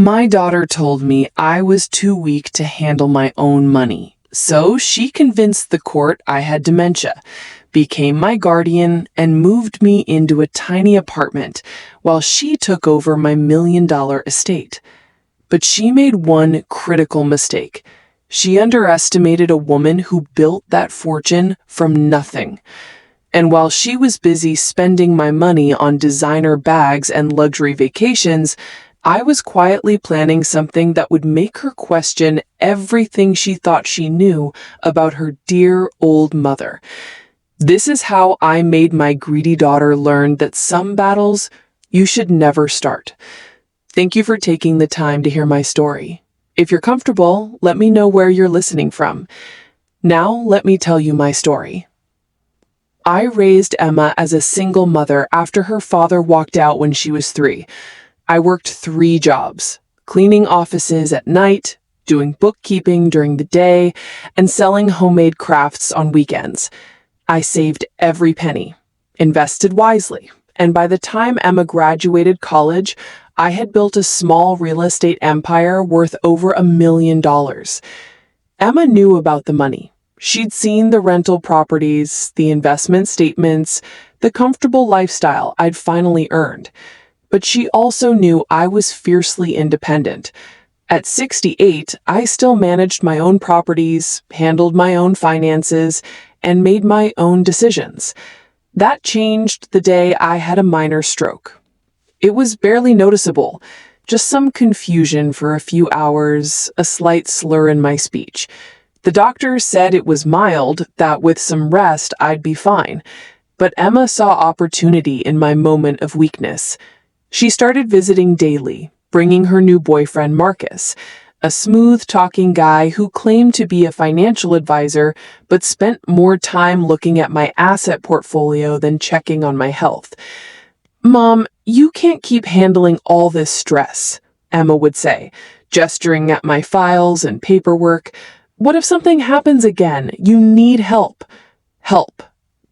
My daughter told me I was too weak to handle my own money, so she convinced the court I had dementia, became my guardian, and moved me into a tiny apartment while she took over my $1 million estate. But she made one critical mistake. She underestimated a woman who built that fortune from nothing. And while she was busy spending my money on designer bags and luxury vacations, I was quietly planning something that would make her question everything she thought she knew about her dear old mother. This is how I made my greedy daughter learn that some battles you should never start. Thank you for taking the time to hear my story. If you're comfortable, let me know where you're listening from. Now, let me tell you my story. I raised Emma as a single mother after her father walked out when she was 3. I worked 3 jobs, cleaning offices at night, doing bookkeeping during the day, and selling homemade crafts on weekends. I saved every penny, invested wisely, and by the time Emma graduated college, I had built a small real estate empire worth over $1 million. Emma knew about the money. She'd seen the rental properties, the investment statements, the comfortable lifestyle I'd finally earned. But she also knew I was fiercely independent. At 68, I still managed my own properties, handled my own finances, and made my own decisions. That changed the day I had a minor stroke. It was barely noticeable, just some confusion for a few hours, a slight slur in my speech. The doctor said it was mild, that with some rest I'd be fine. But Emma saw opportunity in my moment of weakness. She started visiting daily, bringing her new boyfriend Marcus, a smooth-talking guy who claimed to be a financial advisor but spent more time looking at my asset portfolio than checking on my health. "Mom, you can't keep handling all this stress," Emma would say, gesturing at my files and paperwork. "What if something happens again? You need help." Help.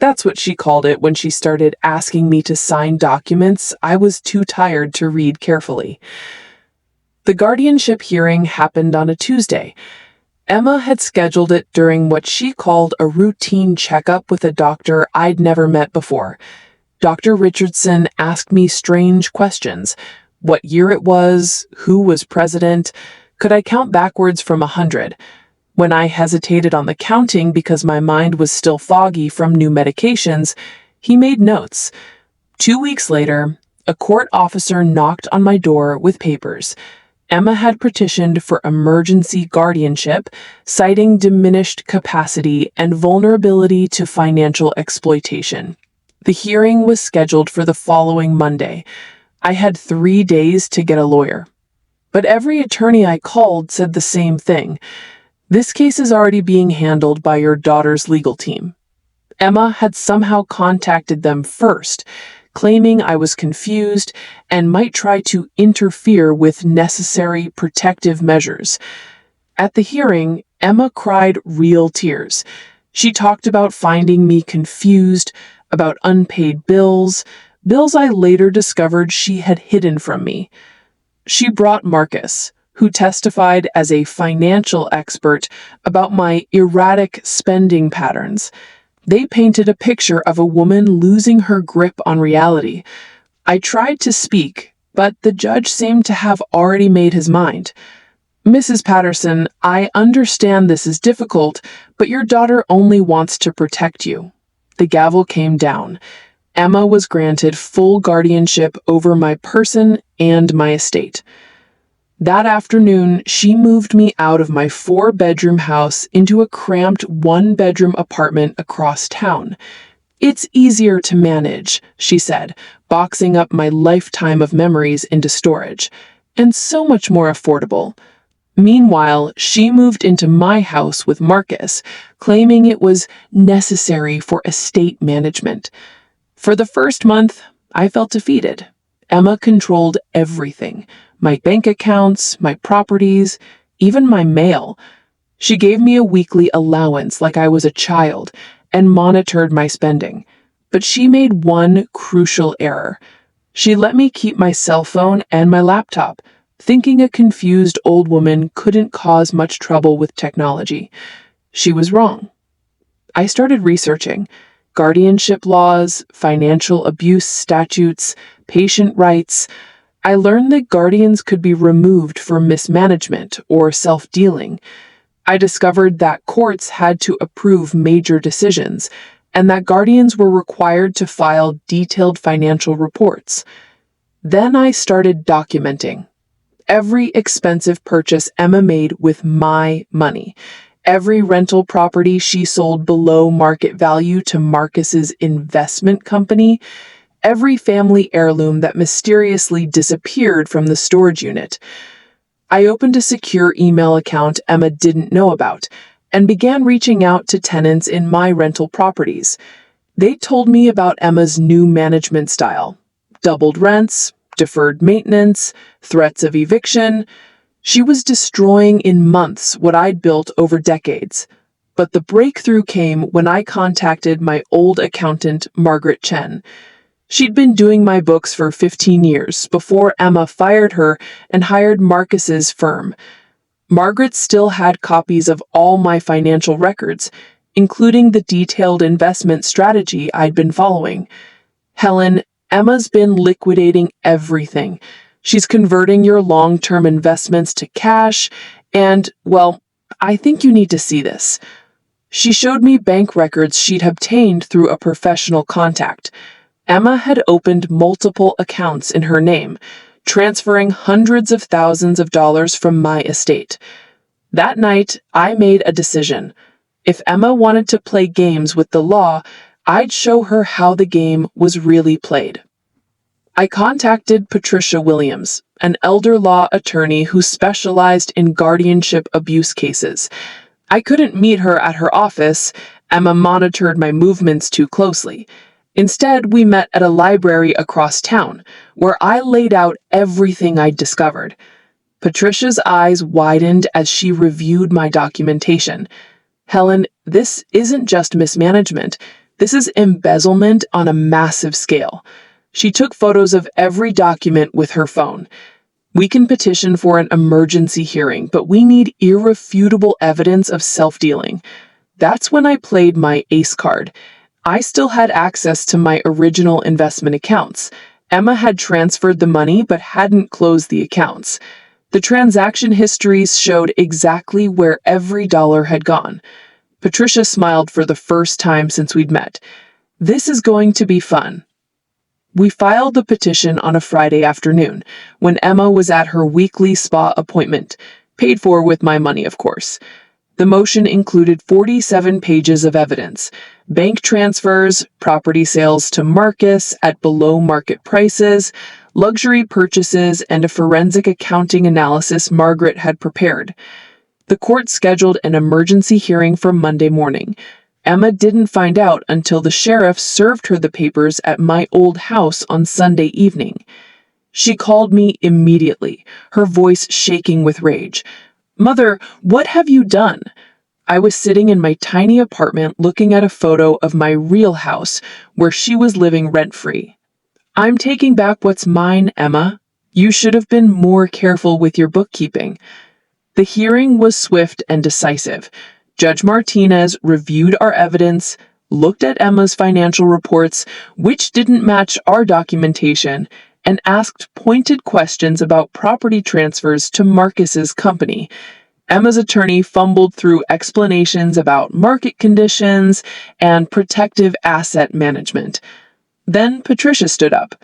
That's what she called it when she started asking me to sign documents I was too tired to read carefully. The guardianship hearing happened on a Tuesday. Emma had scheduled it during what she called a routine checkup with a doctor I'd never met before. Dr. Richardson asked me strange questions. What year it was, who was president, could I count backwards from 100? When I hesitated on the counting because my mind was still foggy from new medications, he made notes. 2 weeks later, a court officer knocked on my door with papers. Emma had petitioned for emergency guardianship, citing diminished capacity and vulnerability to financial exploitation. The hearing was scheduled for the following Monday. I had 3 days to get a lawyer. But every attorney I called said the same thing. "This case is already being handled by your daughter's legal team." Emma had somehow contacted them first, claiming I was confused and might try to interfere with necessary protective measures. At the hearing, Emma cried real tears. She talked about finding me confused, about unpaid bills I later discovered she had hidden from me. She brought Marcus, who testified as a financial expert about my erratic spending patterns. They painted a picture of a woman losing her grip on reality. I tried to speak, but the judge seemed to have already made his mind. "Mrs. Patterson, I understand this is difficult, but your daughter only wants to protect you." The gavel came down. Emma was granted full guardianship over my person and my estate. That afternoon, she moved me out of my 4-bedroom house into a cramped 1-bedroom apartment across town. "It's easier to manage," she said, boxing up my lifetime of memories into storage, "and so much more affordable." Meanwhile, she moved into my house with Marcus, claiming it was necessary for estate management. For the first month, I felt defeated. Emma controlled everything. My bank accounts, my properties, even my mail. She gave me a weekly allowance like I was a child and monitored my spending. But she made one crucial error. She let me keep my cell phone and my laptop, thinking a confused old woman couldn't cause much trouble with technology. She was wrong. I started researching guardianship laws, financial abuse statutes, patient rights. I learned that guardians could be removed for mismanagement or self-dealing. I discovered that courts had to approve major decisions and that guardians were required to file detailed financial reports. Then I started documenting every expensive purchase Emma made with my money, every rental property she sold below market value to Marcus's investment company, every family heirloom that mysteriously disappeared from the storage unit. I opened a secure email account Emma didn't know about and began reaching out to tenants in my rental properties. They told me about Emma's new management style: doubled rents, deferred maintenance, threats of eviction. She was destroying in months what I'd built over decades. But the breakthrough came when I contacted my old accountant, Margaret Chen. She'd been doing my books for 15 years before Emma fired her and hired Marcus's firm. Margaret still had copies of all my financial records, including the detailed investment strategy I'd been following. Helen, Emma's been liquidating everything. She's converting your long-term investments to cash, and, well, I think you need to see this. She showed me bank records she'd obtained through a professional contact. Emma had opened multiple accounts in her name, transferring hundreds of thousands of dollars from my estate. That night, I made a decision. If Emma wanted to play games with the law, I'd show her how the game was really played. I contacted Patricia Williams, an elder law attorney who specialized in guardianship abuse cases. I couldn't meet her at her office. Emma monitored my movements too closely. Instead, we met at a library across town, where I laid out everything I'd discovered. Patricia's eyes widened as she reviewed my documentation. Helen, this isn't just mismanagement. This is embezzlement on a massive scale. She took photos of every document with her phone. We can petition for an emergency hearing, but we need irrefutable evidence of self-dealing. That's when I played my ace card. I still had access to my original investment accounts. Emma had transferred the money but hadn't closed the accounts. The transaction histories showed exactly where every dollar had gone. Patricia smiled for the first time since we'd met. This is going to be fun. We filed the petition on a Friday afternoon, when Emma was at her weekly spa appointment, paid for with my money, of course. The motion included 47 pages of evidence: bank transfers, property sales to Marcus at below market prices, luxury purchases, and a forensic accounting analysis Margaret had prepared. The court scheduled an emergency hearing for Monday morning. Emma didn't find out until the sheriff served her the papers at my old house on Sunday evening. She called me immediately, her voice shaking with rage. "Mother, what have you done?" I was sitting in my tiny apartment looking at a photo of my real house where she was living rent-free. "I'm taking back what's mine, Emma. You should have been more careful with your bookkeeping." The hearing was swift and decisive. Judge Martinez reviewed our evidence, looked at Emma's financial reports, which didn't match our documentation, and asked pointed questions about property transfers to Marcus's company. Emma's attorney fumbled through explanations about market conditions and protective asset management. Then Patricia stood up.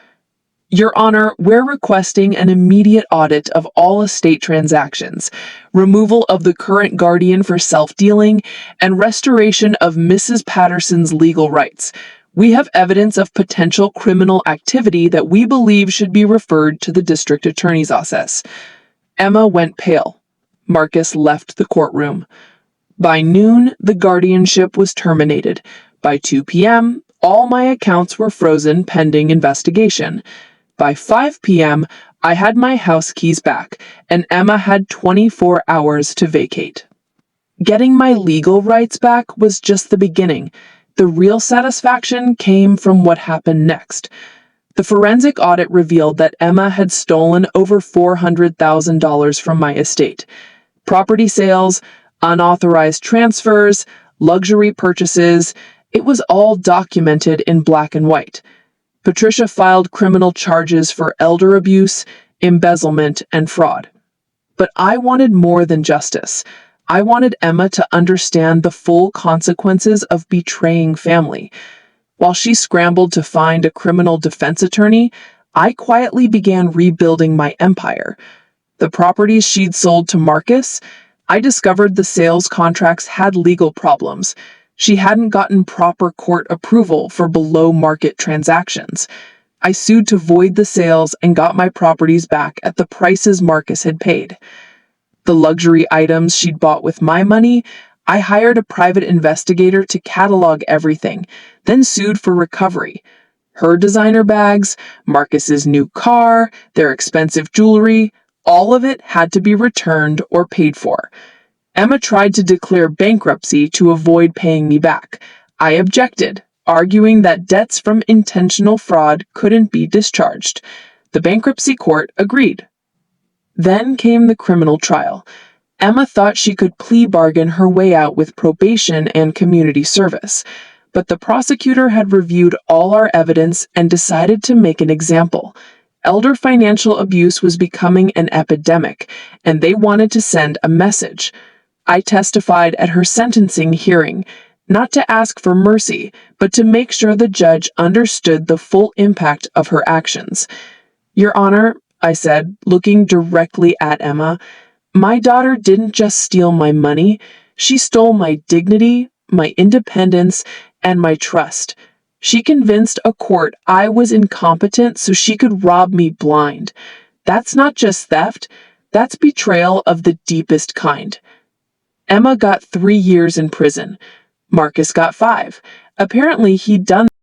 "Your Honor, we're requesting an immediate audit of all estate transactions, removal of the current guardian for self-dealing, and restoration of Mrs. Patterson's legal rights. We have evidence of potential criminal activity that we believe should be referred to the district attorney's office." Emma went pale. Marcus left the courtroom. By noon, the guardianship was terminated. By 2 p.m., all my accounts were frozen pending investigation. By 5 p.m., I had my house keys back, and Emma had 24 hours to vacate. Getting my legal rights back was just the beginning. The real satisfaction came from what happened next. The forensic audit revealed that Emma had stolen over $400,000 from my estate. Property sales, unauthorized transfers, luxury purchases, it was all documented in black and white. Patricia filed criminal charges for elder abuse, embezzlement, and fraud. But I wanted more than justice. I wanted Emma to understand the full consequences of betraying family. While she scrambled to find a criminal defense attorney, I quietly began rebuilding my empire. The properties she'd sold to Marcus, I discovered the sales contracts had legal problems. She hadn't gotten proper court approval for below-market transactions. I sued to void the sales and got my properties back at the prices Marcus had paid. The luxury items she'd bought with my money, I hired a private investigator to catalog everything, then sued for recovery. Her designer bags, Marcus's new car, their expensive jewelry, all of it had to be returned or paid for. Emma tried to declare bankruptcy to avoid paying me back. I objected, arguing that debts from intentional fraud couldn't be discharged. The bankruptcy court agreed. Then came the criminal trial. Emma thought she could plea bargain her way out with probation and community service, but the prosecutor had reviewed all our evidence and decided to make an example. Elder financial abuse was becoming an epidemic, and they wanted to send a message. I testified at her sentencing hearing, not to ask for mercy, but to make sure the judge understood the full impact of her actions. Your Honor, I said, looking directly at Emma, my daughter didn't just steal my money, she stole my dignity, my independence, and my trust. She convinced a court I was incompetent so she could rob me blind. That's not just theft, that's betrayal of the deepest kind. Emma got 3 years in prison. Marcus got 5. Apparently, he'd done